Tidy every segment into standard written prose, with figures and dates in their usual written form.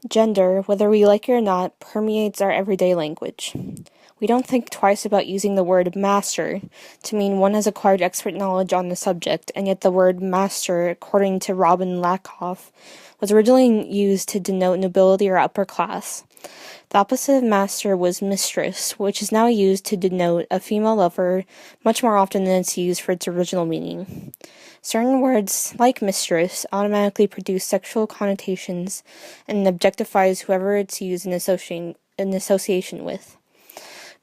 Gender, whether we like it or not, permeates our everyday language. We don't think twice about using the word master to mean one has acquired expert knowledge on the subject, and yet the word master, according to Robin Lakoff, was originally used to denote nobility or upper class. The opposite of master was mistress, which is now used to denote a female lover much more often than it's used for its original meaning. Certain words, like mistress, automatically produce sexual connotations and objectifies whoever it's used in association with.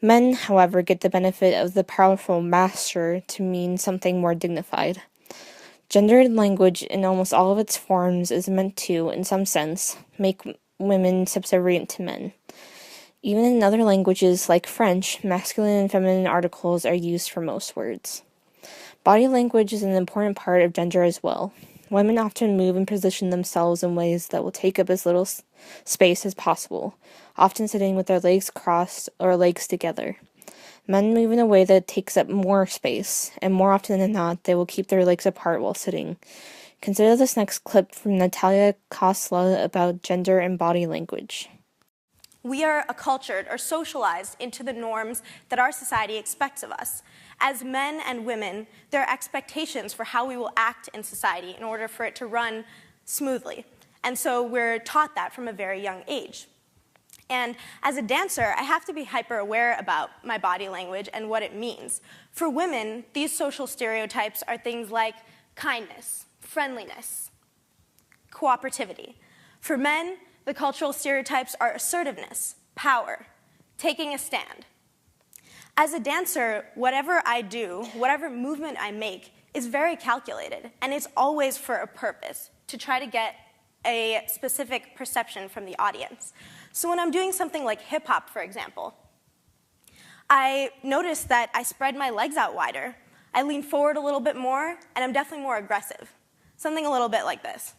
Men, however, get the benefit of the powerful master to mean something more dignified. Gendered language in almost all of its forms is meant to, in some sense, make women subservient to men. Even in other languages like French, masculine and feminine articles are used for most words. Body language is an important part of gender as well. Women often move and position themselves in ways that will take up as little space as possible, often sitting with their legs crossed or legs together. Men move in a way that takes up more space, and more often than not, they will keep their legs apart while sitting. Consider this next clip from Natalia Kosla about gender and body language. We are acculturated or socialized into the norms that our society expects of us. As men and women, there are expectations for how we will act in society in order for it to run smoothly. And so we're taught that from a very young age. And as a dancer, I have to be hyper-aware about my body language and what it means. For women, these social stereotypes are things like kindness, friendliness, cooperativity. For men, the cultural stereotypes are assertiveness, power, taking a stand. As a dancer, whatever I do, whatever movement I make, is very calculated, and it's always for a purpose, to try to get a specific perception from the audience. So when I'm doing something like hip-hop, for example, I notice that I spread my legs out wider, I lean forward a little bit more, and I'm definitely more aggressive. Something a little bit like this.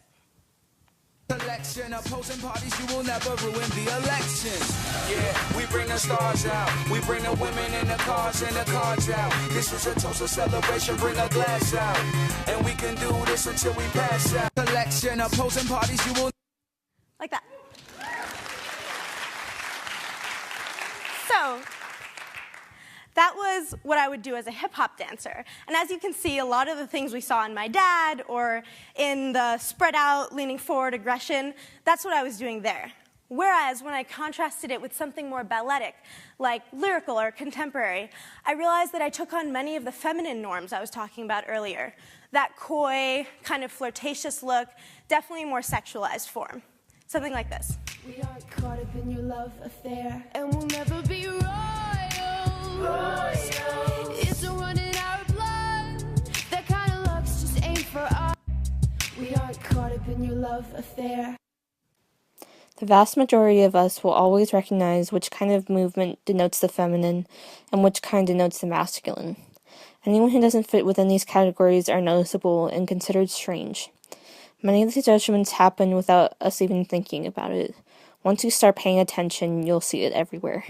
Election opposing parties, you will never ruin the elections. Yeah, we bring the stars out, we bring the women in the cars and the cards out. This is a toast of celebration, bring a glass out, and we can do this until we pass out. Election opposing parties, you will like that. So that was what I would do as a hip-hop dancer. And as you can see, a lot of the things we saw in my dad or in the spread out, leaning forward aggression, that's what I was doing there. Whereas when I contrasted it with something more balletic, like lyrical or contemporary, I realized that I took on many of the feminine norms I was talking about earlier. That coy, kind of flirtatious look, definitely a more sexualized form. Something like this. We aren't caught up in your love affair, and we'll never be royal. It's a run in our blood. That kind of luck's just ain't for us. We aren't caught up in your love affair. The vast majority of us will always recognize which kind of movement denotes the feminine and which kind denotes the masculine. Anyone who doesn't fit within these categories are noticeable and considered strange. Many of these judgments happen without us even thinking about it. Once you start paying attention, you'll see it everywhere.